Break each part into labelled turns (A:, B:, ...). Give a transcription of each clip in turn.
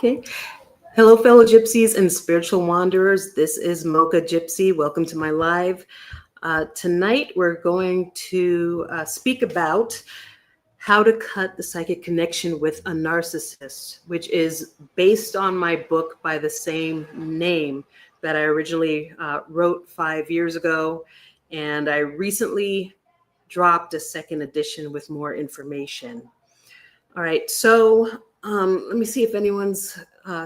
A: Okay. Hello, fellow gypsies and spiritual wanderers. This is Mocha Gypsy. Welcome to my live. Tonight, we're going to speak about how to cut the psychic connection with a narcissist, which is based on my book by the same name that I originally wrote 5 years ago. And I recently dropped a second edition with more information. All right, so let me see if anyone's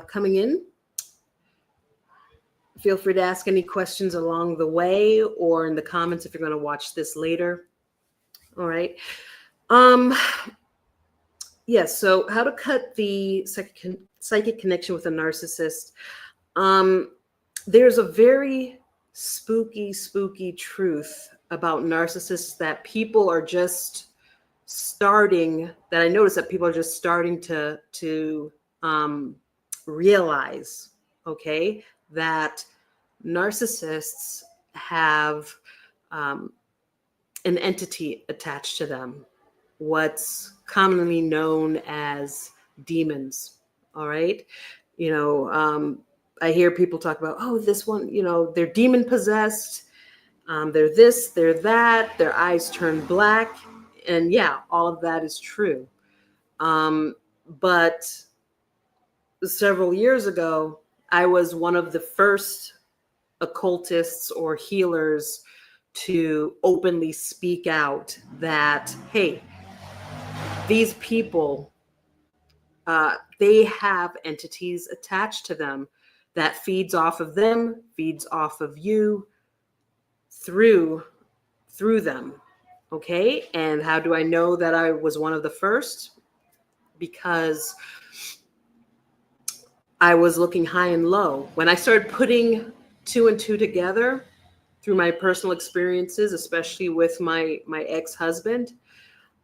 A: coming in. Feel free to ask any questions along the way or in the comments if you're going to watch this later. All right. Yes, so how to cut the psychic connection with a narcissist. There's a very spooky truth about narcissists that people are just starting, that I notice that people are just starting to realize, okay, that narcissists have an entity attached to them, what's commonly known as demons. All right. I hear people talk about, oh, this one, they're demon possessed. They're this, they're that, their eyes turn black. And yeah, all of that is true. But several years ago, I was one of the first occultists or healers to openly speak out that, hey, these people, they have entities attached to them that feeds off of them, feeds off of you through them. Okay. And how do I know that I was one of the first? Because I was looking high and low. When I started putting two and two together through my personal experiences, especially with my ex-husband,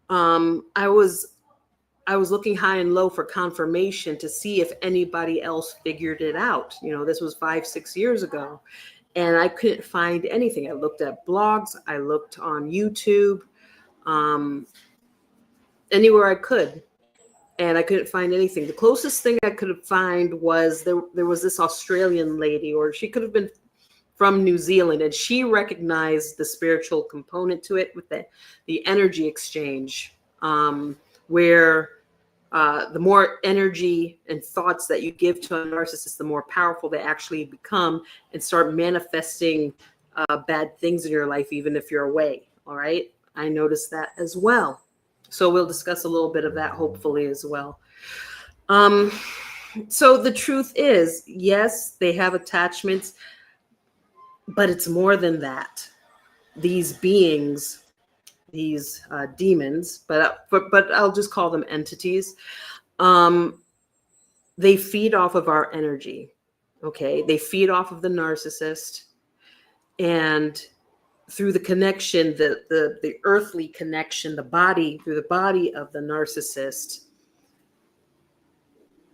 A: I was looking high and low for confirmation to see if anybody else figured it out. This was 5-6 years ago. And I couldn't find anything. I looked at blogs. I looked on YouTube, anywhere I could, and I couldn't find anything. The closest thing I could find was there was this Australian lady, or she could have been from New Zealand, and she recognized the spiritual component to it with the energy exchange, where the more energy and thoughts that you give to a narcissist, the more powerful they actually become and start manifesting bad things in your life, even if you're away. All right. I noticed that as well. So we'll discuss a little bit of that, hopefully, as well. So the truth is, yes, they have attachments, but it's more than that. These beings, these demons, but I'll just call them entities. They feed off of our energy. Okay, they feed off of the narcissist, and through the connection, the earthly connection, through the body of the narcissist,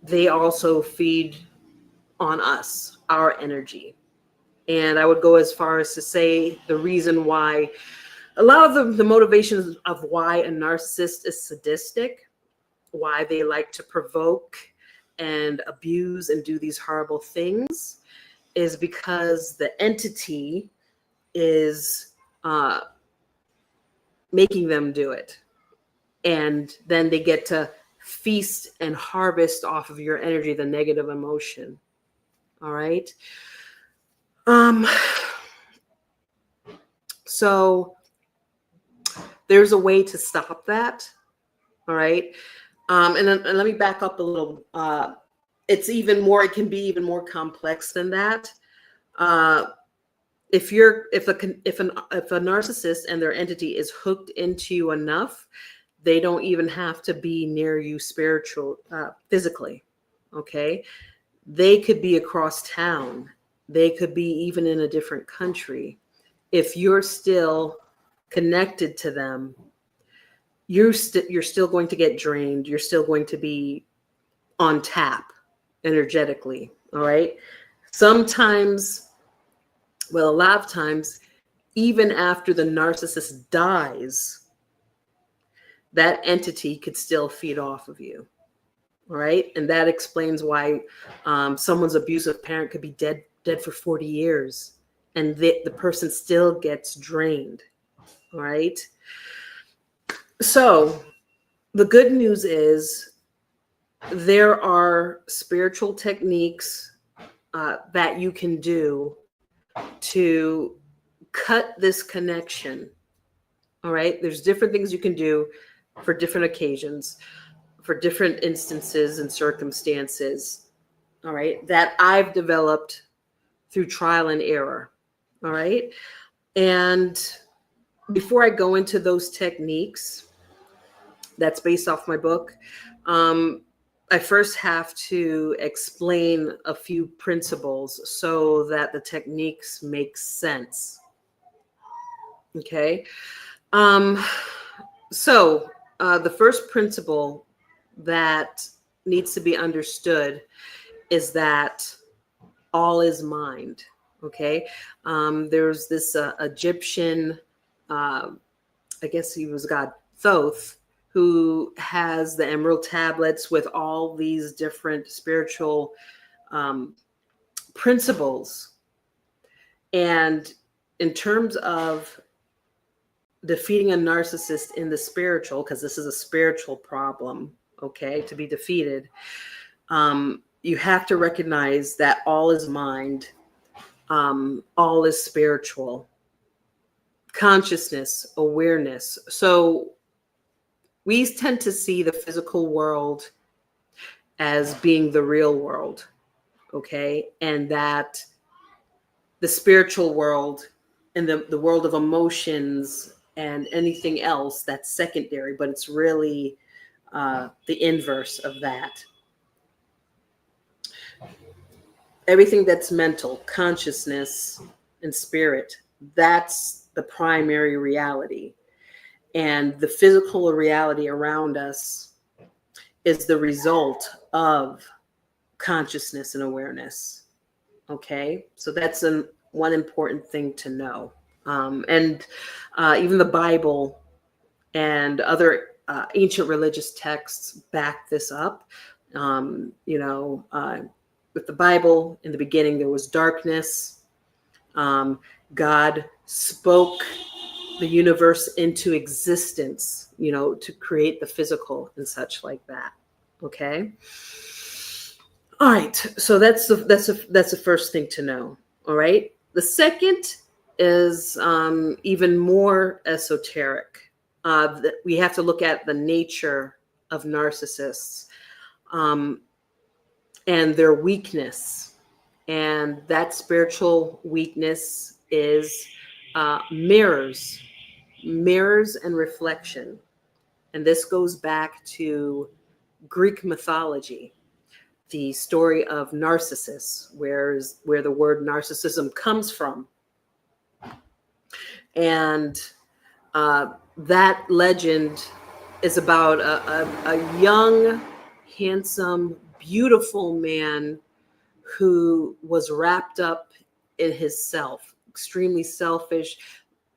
A: they also feed on us, our energy. And I would go as far as to say the reason why, a lot of the motivations of why a narcissist is sadistic, why they like to provoke and abuse and do these horrible things, is because the entity is making them do it. And then they get to feast and harvest off of your energy, the negative emotion. All right. So there's a way to stop that. All right. And let me back up a little. It can be even more complex than that. If a narcissist and their entity is hooked into you enough, they don't even have to be near you physically. Okay. They could be across town. They could be even in a different country. If you're still connected to them, you're still going to get drained. You're still going to be on tap energetically. All right. Sometimes, well, a lot of times, even after the narcissist dies, that entity could still feed off of you. All right. And that explains why someone's abusive parent could be dead for 40 years and the person still gets drained. All right. So the good news is there are spiritual techniques that you can do to cut this connection. All right. There's different things you can do for different occasions, for different instances and circumstances. All right. That I've developed through trial and error. All right. And before I go into those techniques, that's based off my book, I first have to explain a few principles so that the techniques make sense. Okay. So the first principle that needs to be understood is that all is mind. Okay. There's this Egyptian, I guess he was God, Thoth, who has the emerald tablets with all these different spiritual principles. And in terms of defeating a narcissist in the spiritual, because this is a spiritual problem, okay, to be defeated, you have to recognize that all is mind, all is spiritual, consciousness, awareness. So we tend to see the physical world as being the real world, okay? And that the spiritual world and the world of emotions and anything else, that's secondary, but it's really the inverse of that. Everything that's mental, consciousness, and spirit, that's the primary reality. And the physical reality around us is the result of consciousness and awareness. Okay, so that's one important thing to know. And even the Bible and other ancient religious texts back this up. With the Bible, in the beginning, there was darkness. God spoke the universe into existence, to create the physical and such like that. Okay. All right. So that's the first thing to know. All right. The second is even more esoteric. We have to look at the nature of narcissists and their weakness. And that spiritual weakness is mirrors and reflection. And this goes back to Greek mythology, the story of Narcissus, where the word narcissism comes from. And that legend is about a young, handsome, beautiful man who was wrapped up in his self, extremely selfish,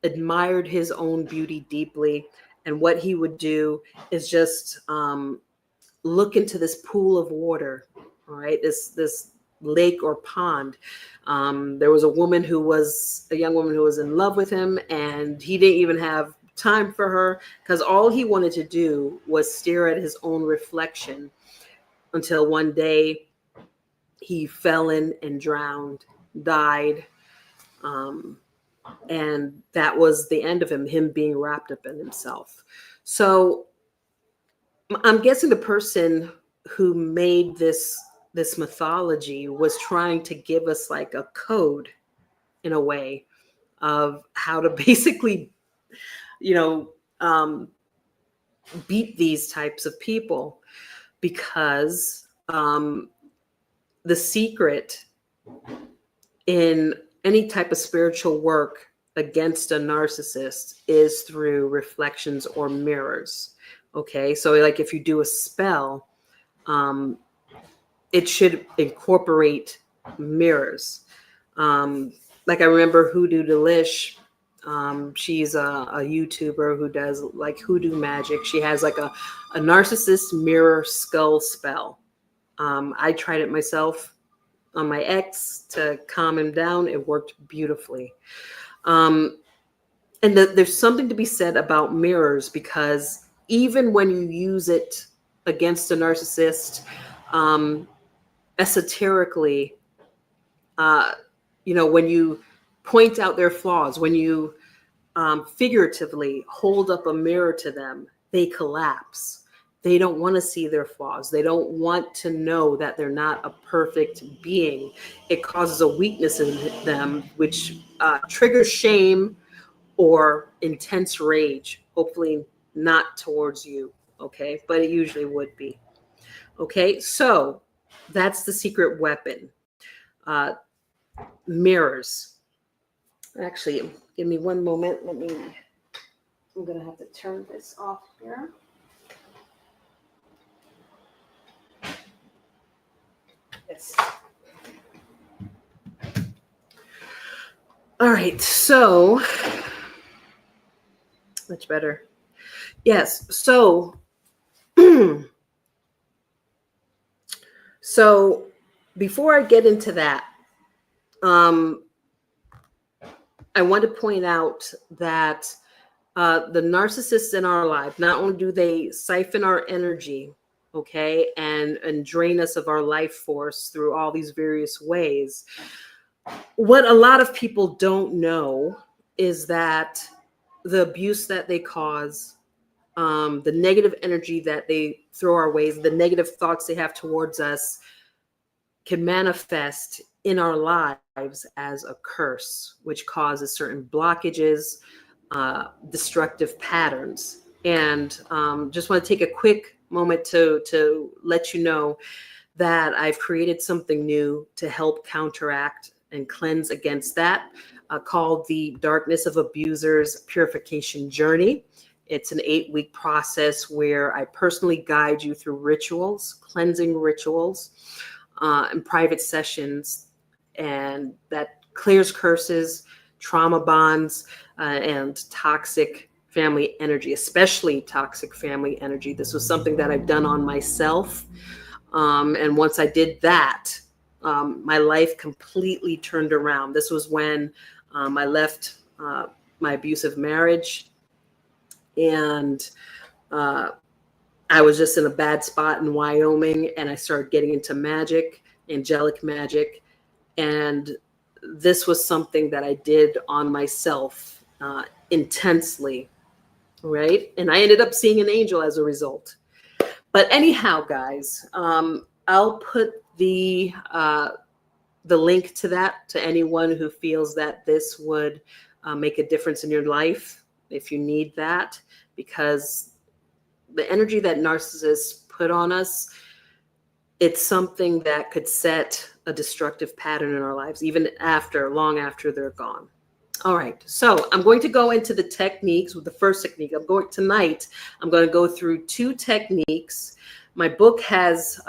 A: admired his own beauty deeply. And what he would do is just look into this pool of water, all right, this lake or pond. There was a young woman who was in love with him, and he didn't even have time for her because all he wanted to do was stare at his own reflection until one day he fell in and drowned, died. And that was the end of him being wrapped up in himself. So I'm guessing the person who made this mythology was trying to give us like a code in a way of how to basically, beat these types of people, because the secret in any type of spiritual work against a narcissist is through reflections or mirrors. Okay, so like if you do a spell, it should incorporate mirrors. Like I remember Hoodoo Delish. She's a YouTuber who does like hoodoo magic. She has like a narcissist mirror skull spell. I tried it myself on my ex to calm him down. It worked beautifully. And there's something to be said about mirrors, because even when you use it against a narcissist, esoterically, when you point out their flaws, when you figuratively hold up a mirror to them, they collapse. They don't want to see their flaws. They don't want to know that they're not a perfect being. It causes a weakness in them, which triggers shame or intense rage. Hopefully not towards you, okay? But it usually would be. Okay, so that's the secret weapon. Mirrors. Actually, give me one moment. I'm going to have to turn this off here. Yes. All right, so much better. Yes, so so before I get into that, I want to point out that the narcissists in our life, not only do they siphon our energy, okay, and drain us of our life force through all these various ways, what a lot of people don't know is that the abuse that they cause, the negative energy that they throw our ways, the negative thoughts they have towards us, can manifest in our lives as a curse, which causes certain blockages, destructive patterns. And just want to take a quick moment to let you know that I've created something new to help counteract and cleanse against that, called the Darkness of Abusers Purification Journey. It's an 8-week process where I personally guide you through rituals, cleansing rituals, and private sessions, and that clears curses, trauma bonds, and toxic family energy, especially toxic family energy. This was something that I've done on myself. And once I did that, my life completely turned around. This was when I left my abusive marriage, and I was just in a bad spot in Wyoming, and I started getting into magic, angelic magic. And this was something that I did on myself intensely, right? And I ended up seeing an angel as a result. But anyhow, guys, I'll put the link to that to anyone who feels that this would make a difference in your life, if you need that, because the energy that narcissists put on us, it's something that could set a destructive pattern in our lives, even long after they're gone. All right, so I'm going to go into the techniques with the first technique. Tonight, I'm going to go through 2 techniques. My book has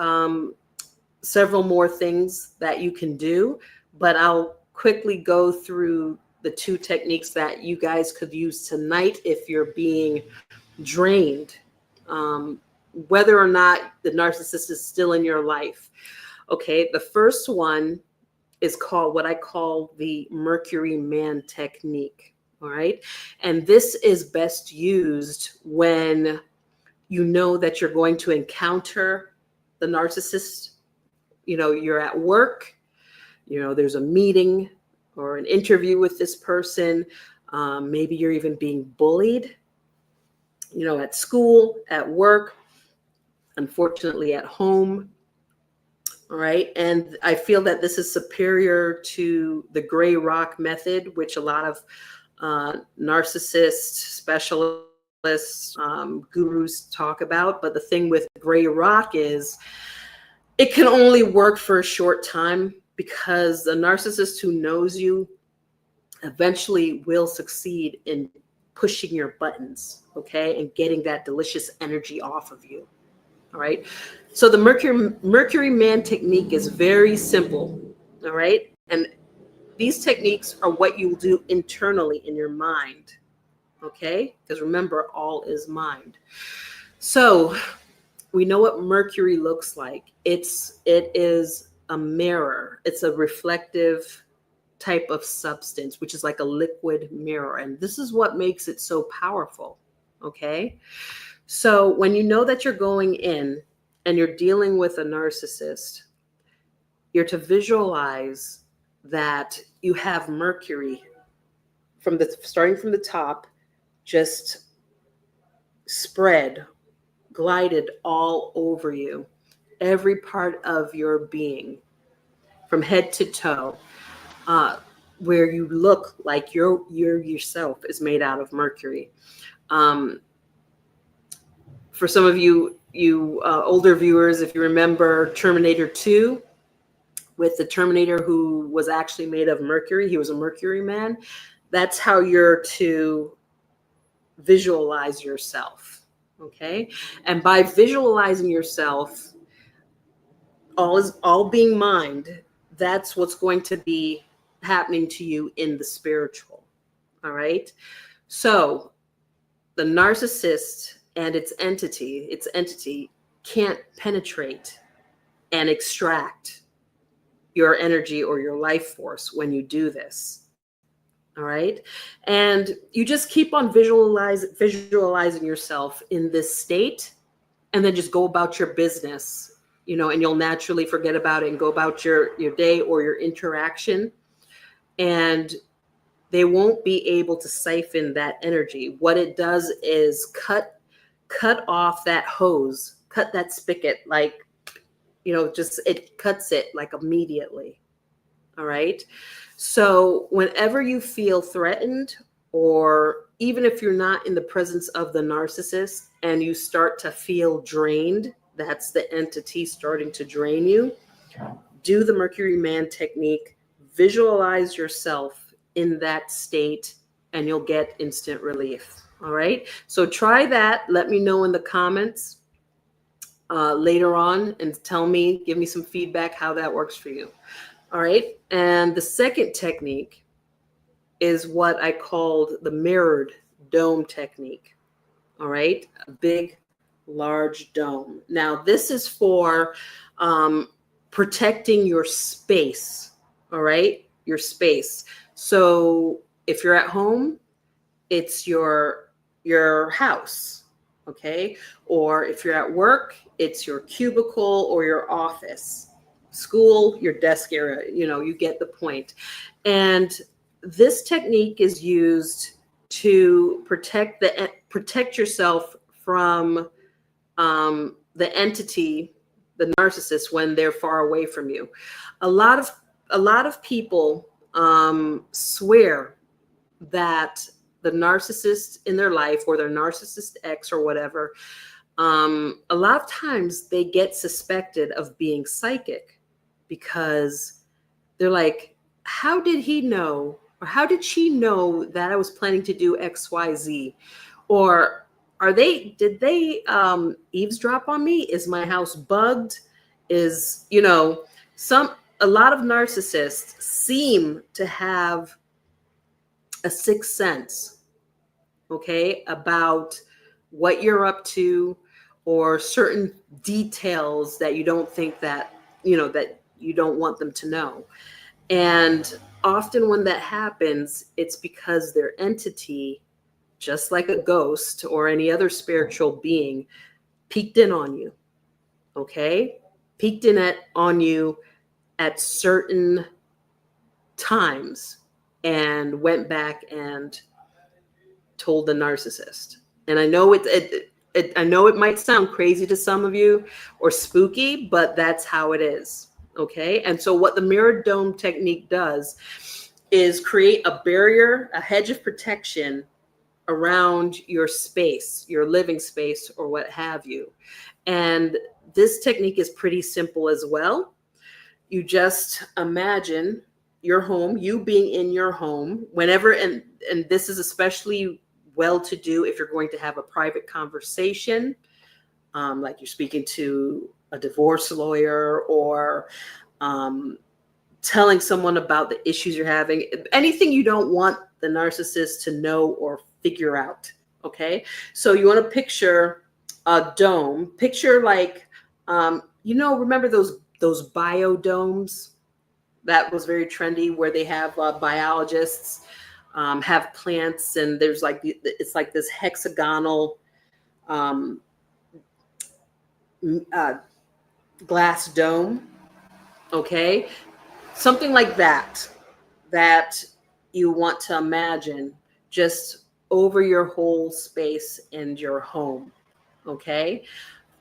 A: several more things that you can do, but I'll quickly go through the 2 techniques that you guys could use tonight if you're being drained, whether or not the narcissist is still in your life. Okay, the first one is called what I call the Mercury Man technique. All right, and this is best used when you know that you're going to encounter the narcissist. You're at work, there's a meeting or an interview with this person. Maybe you're even being bullied, at school, at work, unfortunately at home. All right. And I feel that this is superior to the gray rock method, which a lot of narcissist specialists, gurus talk about. But the thing with gray rock is it can only work for a short time, because the narcissist who knows you eventually will succeed in pushing your buttons, okay, and getting that delicious energy off of you. All right. So the Mercury Man technique is very simple. All right. And these techniques are what you will do internally in your mind. Okay. Because remember, all is mind. So we know what Mercury looks like. It is a mirror. It's a reflective type of substance, which is like a liquid mirror. And this is what makes it so powerful. Okay. So when you know that you're going in and you're dealing with a narcissist, you're to visualize that you have Mercury starting from the top, just spread, glided all over you, every part of your being, from head to toe, where you look like your yourself is made out of Mercury. For some of you older viewers, if you remember Terminator 2, with the Terminator who was actually made of Mercury, he was a Mercury man. That's how you're to visualize yourself, okay? And by visualizing yourself, all being mind, that's what's going to be happening to you in the spiritual, all right? So the narcissist and its entity can't penetrate and extract your energy or your life force when you do this. All right. And you just keep on visualizing yourself in this state, and then just go about your business, and you'll naturally forget about it and go about your day or your interaction. And they won't be able to siphon that energy. What it does is cut off that hose, cut that spigot, like, just it cuts it like immediately. All right. So whenever you feel threatened, or even if you're not in the presence of the narcissist and you start to feel drained, that's the entity starting to drain you, do the Mercury Man technique, visualize yourself in that state, and you'll get instant relief. All right. So try that. Let me know in the comments later on and give me some feedback how that works for you. All right. And the second technique is what I called the mirrored dome technique. All right. A big, large dome. Now, this is for protecting your space. All right. Your space. So if you're at home, it's your house. Okay. Or if you're at work, it's your cubicle or your office. School, your desk area, you get the point. And this technique is used to protect yourself from the entity, the narcissist, when they're far away from you. A lot of people swear that the narcissist in their life, or their narcissist ex or whatever, a lot of times they get suspected of being psychic, because they're like, how did he know, or how did she know that I was planning to do XYZ? Or did they eavesdrop on me? Is my house bugged? A lot of narcissists seem to have a sixth sense, okay, about what you're up to, or certain details that you don't think that you don't want them to know. And often when that happens, it's because their entity, just like a ghost or any other spiritual being, peeked in on you. Okay? Peeked in on you at certain times and went back and told the narcissist. And I know I know it might sound crazy to some of you or spooky, but that's how it is. Okay. And so what the mirrored dome technique does is create a barrier, a hedge of protection around your space, your living space, or what have you. And this technique is pretty simple as well. You just imagine your home, you being in your home whenever, and this is especially well to do if you're going to have a private conversation, like you're speaking to a divorce lawyer, or telling someone about the issues you're having, anything you don't want the narcissist to know or figure out. Okay. So you want to picture a dome. Picture like, remember those biodomes? That was very trendy, where they have biologists have plants, and there's like it's like this hexagonal um, uh, glass dome. Okay, something like that. That you want to imagine just over your whole space and your home. Okay,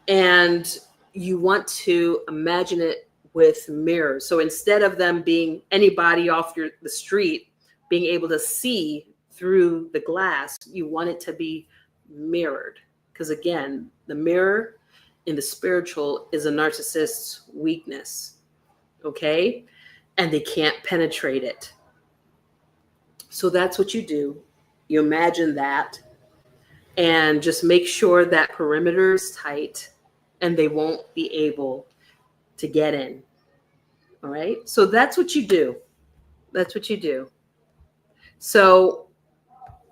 A: and you want to imagine it with mirrors. So instead of them being anybody off the street being able to see through the glass, you want it to be mirrored. Because again, the mirror in the spiritual is a narcissist's weakness. Okay, and they can't penetrate it. So that's what you do. You imagine that, and just make sure that perimeter is tight and they won't be able to get in. All right. So that's what you do. That's what you do. So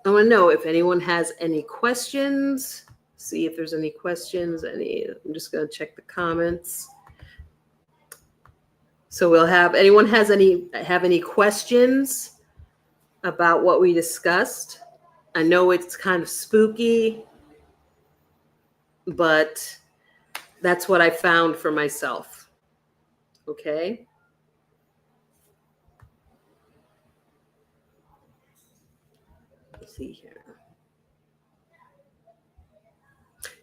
A: I want to know if anyone has any questions. See if there's any questions. I'm just going to check the comments. So we'll have anyone have any questions about what we discussed. I know it's kind of spooky, but that's what I found for myself. Okay. Let's see here.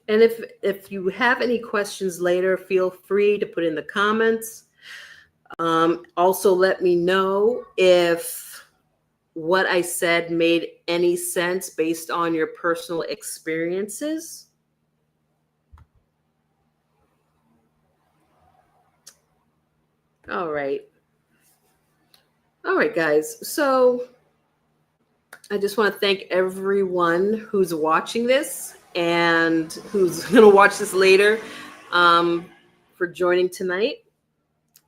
A: And if you have any questions later, feel free to put in the comments. Also, let me know if what I said made any sense based on your personal experiences. All right. All right, guys. So I just want to thank everyone who's watching this and who's going to watch this later for joining tonight.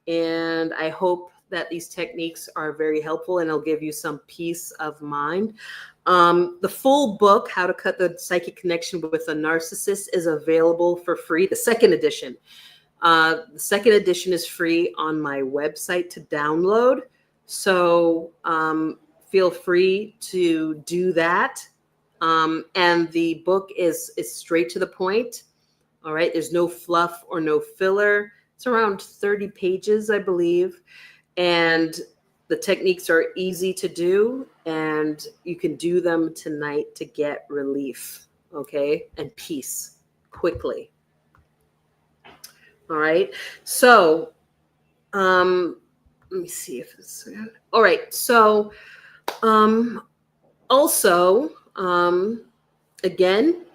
A: And I hope that these techniques are very helpful and it'll give you some peace of mind. The full book, How to Cut the Psychic Connection with a Narcissist, is available for free. The second edition. The second edition is free on my website to download. So feel free to do that. And the book is straight to the point. All right. There's no fluff or no filler. It's around 30 pages, I believe. And the techniques are easy to do, and you can do them tonight to get relief, okay, and peace quickly. All right. So let me see if it's all right. So also again,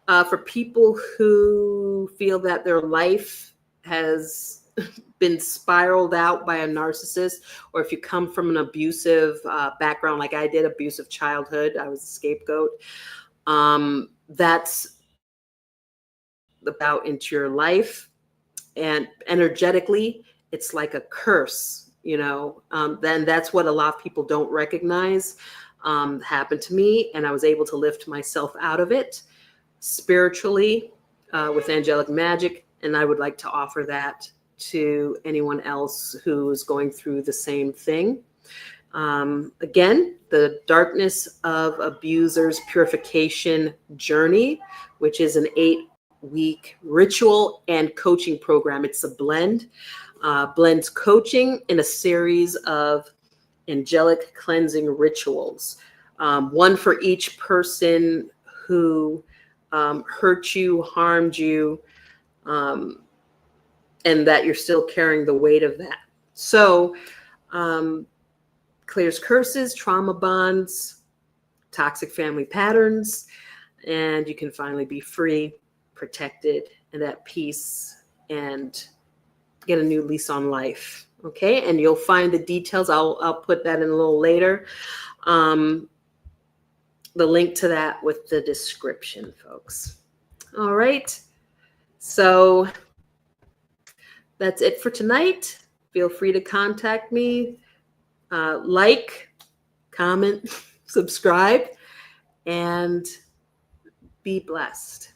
A: for people who feel that their life has been spiraled out by a narcissist, or if you come from an abusive background like I did, abusive childhood, I was a scapegoat, that's about into your life, and energetically it's like a curse, then that's what a lot of people don't recognize happened to me, and I was able to lift myself out of it spiritually with angelic magic, and I would like to offer that to anyone else who's going through the same thing. Again, the Darkness of Abusers Purification Journey, which is an 8-week ritual and coaching program. It's a blends coaching in a series of angelic cleansing rituals, one for each person who hurt you, harmed you, and that you're still carrying the weight of that. So clears curses, trauma bonds, toxic family patterns, and you can finally be free, protected, and at peace, and get a new lease on life. Okay, and you'll find the details. I'll put that in a little later. The link to that with the description, folks. All right. So that's it for tonight. Feel free to contact me, like, comment, subscribe, and be blessed.